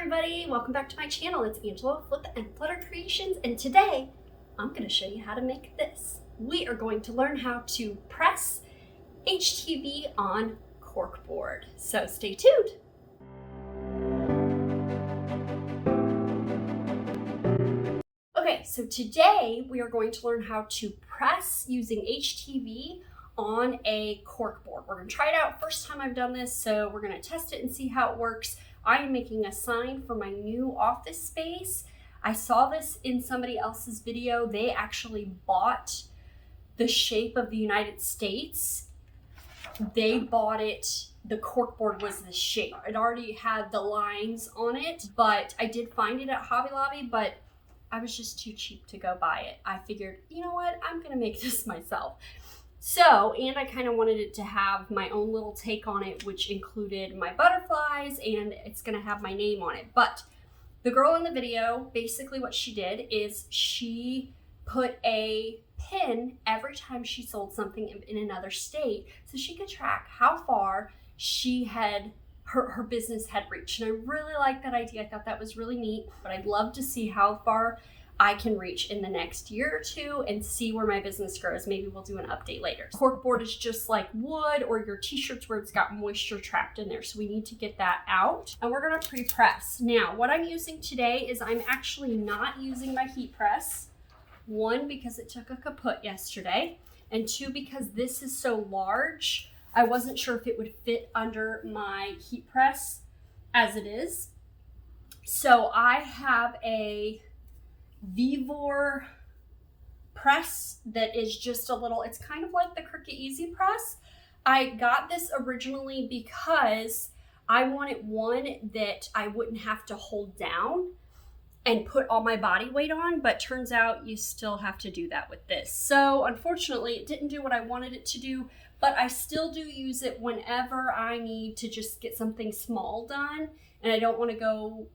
everybody, welcome back to my channel. It's Angela Flip and Flutter Creations, and today I'm going to show you how to make this. We are going to learn how to press HTV on corkboard, so stay tuned. Okay, so today we are going to learn how to press using HTV on a corkboard. We're going to try it out. First time I've done this, so we're going to test it and see how it works. I am making a sign for my new office space. I saw this in somebody else's video. They actually bought the shape of the United States. They bought it, the corkboard was the shape. It already had the lines on it, but I did find it at Hobby Lobby, but I was just too cheap to go buy it. I figured, you know what, I'm gonna make this myself. So, and I kind of wanted it to have my own little take on it, which included my butterflies, and it's going to have my name on it. But the girl in the video, basically what she did is she put a pin every time she sold something in another state so she could track how far she had, her business had reached. And I really like that idea. I thought that was really neat, but I'd love to see how far I can reach in the next year or two and see where my business grows. Maybe we'll do an update later. Corkboard is just like wood or your t-shirts where it's got moisture trapped in there. So we need to get that out, and we're gonna pre-press. Now, what I'm using today is I'm actually not using my heat press. One, because it took a kaput yesterday, and two, because this is so large, I wasn't sure if it would fit under my heat press as it is. So I have a Vivor press that is just a little, it's kind of like the Cricut Easy Press. I got this originally because I wanted one that I wouldn't have to hold down and put all my body weight on, but turns out you still have to do that with this. So unfortunately it didn't do what I wanted it to do, but I still do use it whenever I need to just get something small done and I don't want to go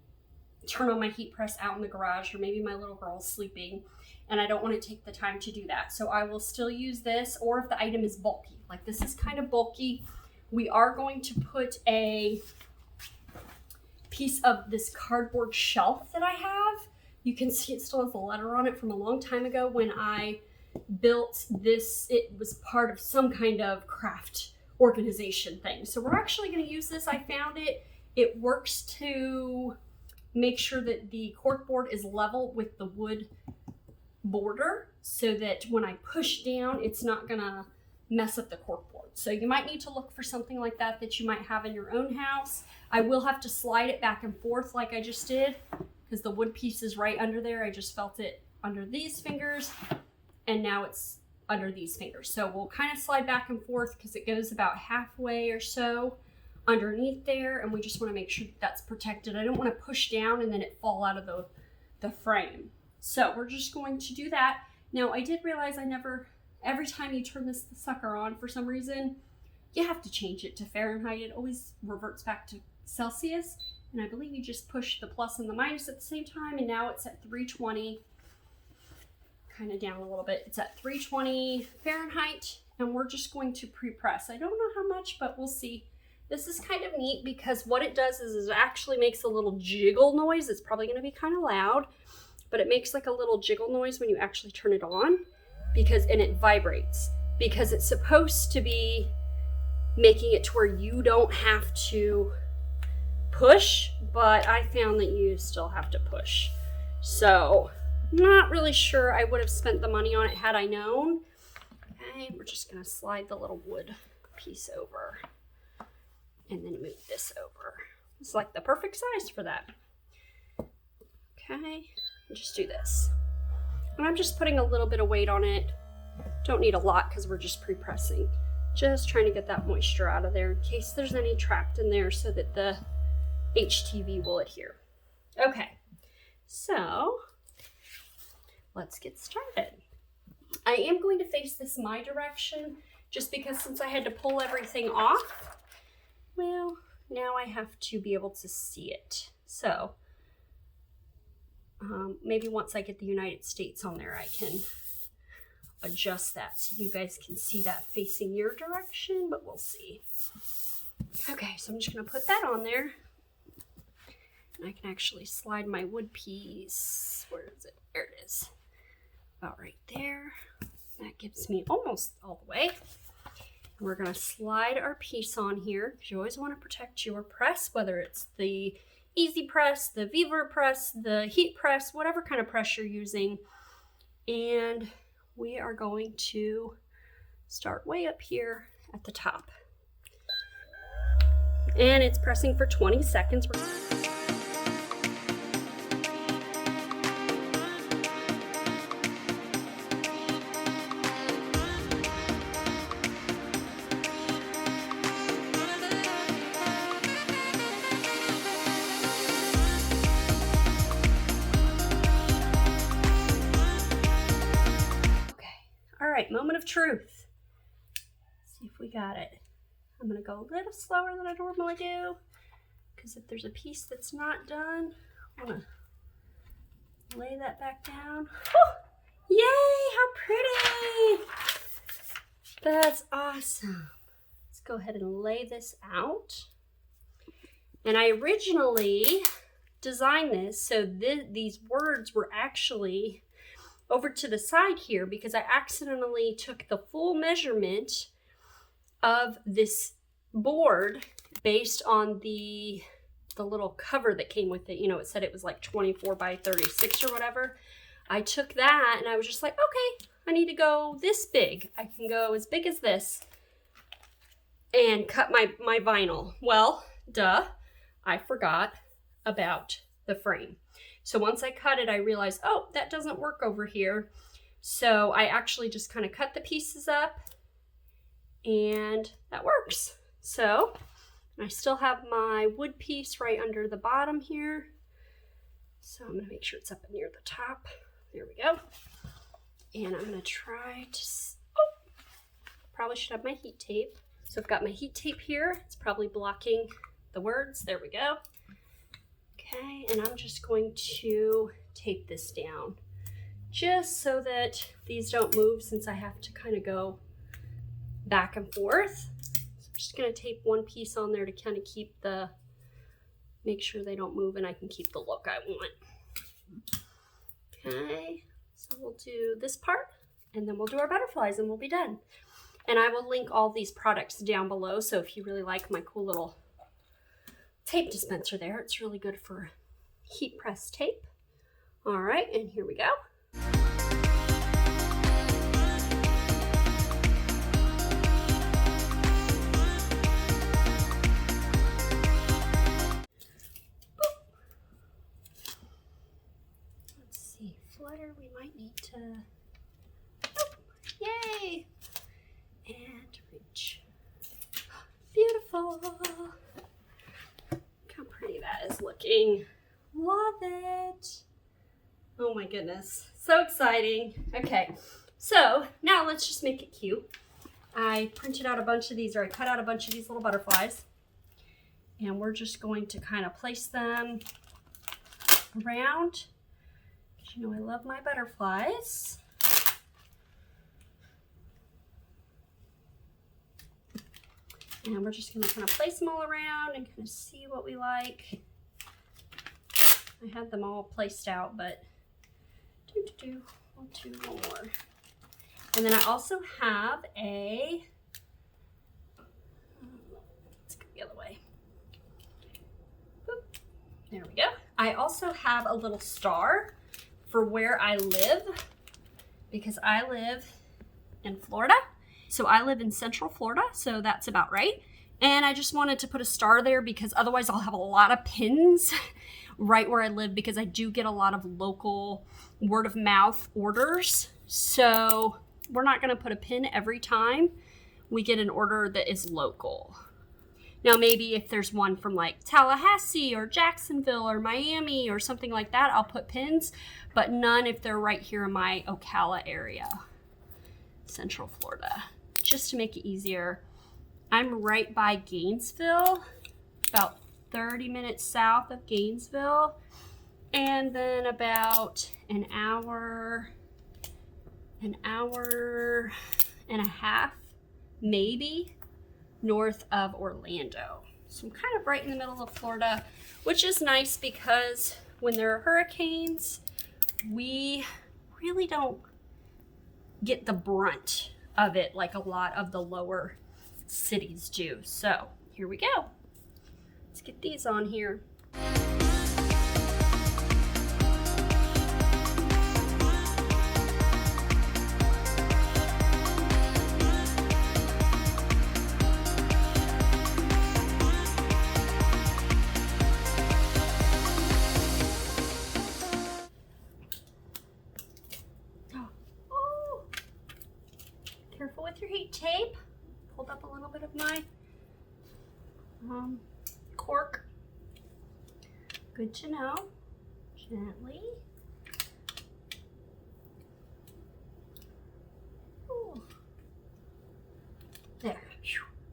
turn on my heat press out in the garage, or maybe my little girl's sleeping and I don't want to take the time to do that. So I will still use this, or if the item is bulky, like this is kind of bulky. We are going to put a piece of this cardboard shelf that I have. You can see it still has a letter on it from a long time ago when I built this. It was part of some kind of craft organization thing. So we're actually going to use this. I found it. It works to make sure that the corkboard is level with the wood border so that when I push down, it's not gonna mess up the corkboard. So you might need to look for something like that that you might have in your own house. I will have to slide it back and forth like I just did because the wood piece is right under there. I just felt it under these fingers and now it's under these fingers. So we'll kind of slide back and forth because it goes about halfway or so underneath there, and we just want to make sure that that's protected. I don't want to push down and then it fall out of the frame. So we're just going to do that. Now I did realize every time you turn this sucker on, for some reason, you have to change it to Fahrenheit. It always reverts back to Celsius, and I believe you just push the plus and the minus at the same time, and now it's at 320, kind of down a little bit. It's at 320 Fahrenheit, and we're just going to pre-press. I don't know how much, but we'll see. This is kind of neat because what it does is it actually makes a little jiggle noise. It's probably going to be kind of loud, but it makes like a little jiggle noise when you actually turn it on and it vibrates because it's supposed to be making it to where you don't have to push, but I found that you still have to push. So not really sure I would have spent the money on it had I known. Okay, we're just going to slide the little wood piece over and then move this over. It's like the perfect size for that. Okay, just do this. And I'm just putting a little bit of weight on it. Don't need a lot because we're just pre-pressing. Just trying to get that moisture out of there in case there's any trapped in there so that the HTV will adhere. Okay, so let's get started. I am going to face this my direction just because since I had to pull everything off, well, now I have to be able to see it. So maybe once I get the United States on there, I can adjust that so you guys can see that facing your direction, but we'll see. Okay, so I'm just gonna put that on there. And I can actually slide my wood piece. Where is it? There it is. About right there. That gives me almost all the way. We're going to slide our piece on here because you always want to protect your press, whether it's the easy press, the Viva press, the heat press, whatever kind of press you're using. And we are going to start way up here at the top. And it's pressing for 20 seconds. All right, moment of truth. See if we got it. I'm gonna go a little slower than I normally do, because if there's a piece that's not done, I'm gonna lay that back down. Oh, yay, how pretty! That's awesome. Let's go ahead and lay this out. And I originally designed this so these words were actually over to the side here because I accidentally took the full measurement of this board based on the little cover that came with it. You know, it said it was like 24 by 36 or whatever. I took that and I was just like, okay, I need to go this big. I can go as big as this and cut my vinyl. Well, duh, I forgot about the frame. So once I cut it, I realized, oh, that doesn't work over here. So I actually just kind of cut the pieces up and that works. So I still have my wood piece right under the bottom here. So I'm gonna make sure it's up near the top. There we go. And I'm gonna try to, oh, probably should have my heat tape. So I've got my heat tape here. It's probably blocking the words. There we go. Okay, and I'm just going to tape this down just so that these don't move since I have to kind of go back and forth. So I'm just going to tape one piece on there to kind of keep make sure they don't move and I can keep the look I want. Okay, so we'll do this part and then we'll do our butterflies and we'll be done. And I will link all these products down below, so if you really like my cool little tape dispenser there, it's really good for heat press tape. All right, and here we go. Let's see, flutter, we might need to, oh, yay, and reach. Beautiful. How pretty that is looking. Love it. Oh my goodness, so exciting. Okay, so now let's just make it cute. I printed out a bunch of these, or I cut out a bunch of these little butterflies, and we're just going to kind of place them around. You know I love my butterflies. And we're just gonna kind of place them all around and kind of see what we like. I had them all placed out, but we'll do one more. And then I also have a, let's go the other way. Boop. There we go. I also have a little star for where I live, because I live in Florida. So I live in Central Florida, so that's about right. And I just wanted to put a star there because otherwise I'll have a lot of pins right where I live, because I do get a lot of local word of mouth orders. So we're not gonna put a pin every time we get an order that is local. Now maybe if there's one from like Tallahassee or Jacksonville or Miami or something like that, I'll put pins, but none if they're right here in my Ocala area, Central Florida. Just to make it easier. I'm right by Gainesville, about 30 minutes south of Gainesville, and then about an hour and a half, maybe, north of Orlando. So I'm kind of right in the middle of Florida, which is nice because when there are hurricanes, we really don't get the brunt of it like a lot of the lower cities do. So here we go. Let's get these on here. Careful with your heat tape. Pulled up a little bit of my cork. Good to know. Gently. Ooh. There.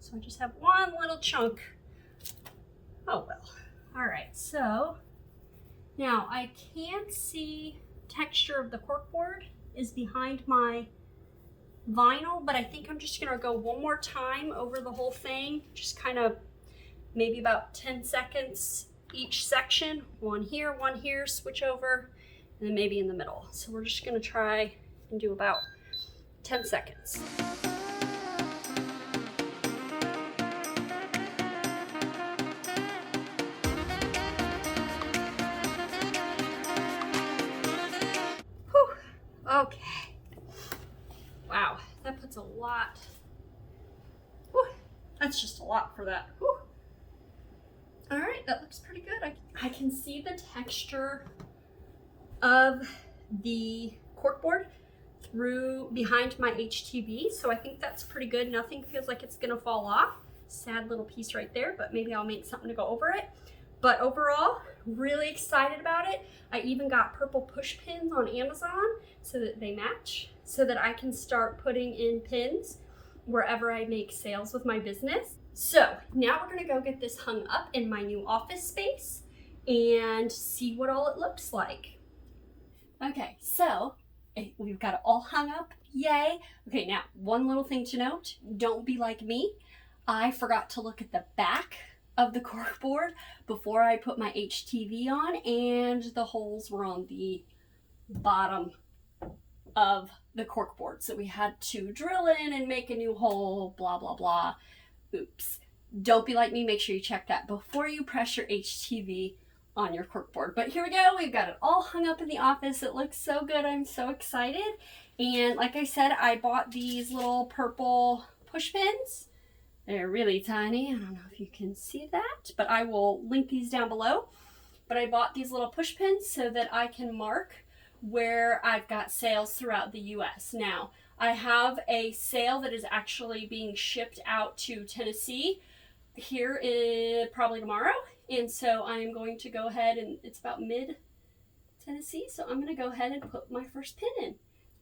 So I just have one little chunk. Oh well. All right, so now I can't see texture of the corkboard is behind my vinyl, but I think I'm just gonna go one more time over the whole thing, just kind of maybe about 10 seconds each section. One here, switch over, and then maybe in the middle. So we're just gonna try and do about 10 seconds. Whew. Okay. Wow, that puts a lot. Whew, that's just a lot for that. Whew. All right, that looks pretty good. I can see the texture of the corkboard through behind my HTV, so I think that's pretty good. Nothing feels like it's gonna fall off. Sad little piece right there, but maybe I'll make something to go over it. But overall, really excited about it. I even got purple push pins on Amazon so that they match, so that I can start putting in pins wherever I make sales with my business. So now we're gonna go get this hung up in my new office space and see what all it looks like. Okay, so we've got it all hung up, yay. Okay, now one little thing to note, don't be like me. I forgot to look at the back of the corkboard before I put my HTV on, and the holes were on the bottom of the corkboard, so we had to drill in and make a new hole, blah blah blah. Oops. Don't be like me, make sure you check that before you press your HTV on your corkboard. But here we go, we've got it all hung up in the office. It looks so good, I'm so excited. And like I said, I bought these little purple push pins. They're really tiny. I don't know if you can see that, but I will link these down below. But I bought these little push pins so that I can mark where I've got sales throughout the US. Now, I have a sale that is actually being shipped out to Tennessee here probably tomorrow. And so I'm going to go ahead, and it's about mid-Tennessee, so I'm going to go ahead and put my first pin in.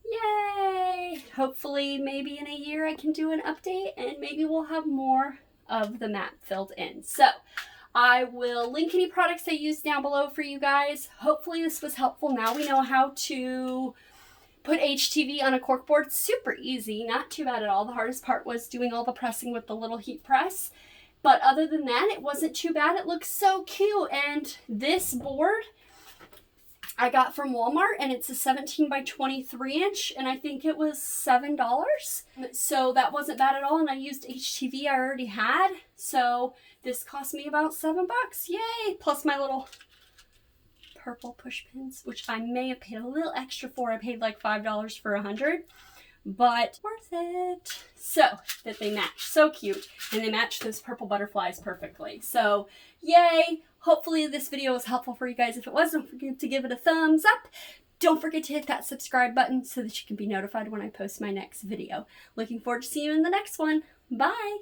Yay! Hopefully maybe in a year I can do an update and maybe we'll have more of the map filled in. So I will link any products I use down below for you guys. Hopefully this was helpful. Now we know how to put HTV on a corkboard. Super easy, not too bad at all. The hardest part was doing all the pressing with the little heat press. But other than that, it wasn't too bad. It looks so cute. And this board I got from Walmart, and it's a 17 by 23 inch, and I think it was $7. So that wasn't bad at all, and I used HTV I already had. So this cost me about $7. Yay! Plus my little purple push pins, which I may have paid a little extra for. I paid like $5 for 100. But worth it. So that they match, so cute, and they match those purple butterflies perfectly. So yay. Hopefully this video was helpful for you guys. If it was, don't forget to give it a thumbs up. Don't forget to hit that subscribe button so that you can be notified when I post my next video. Looking forward to seeing you in the next one. Bye.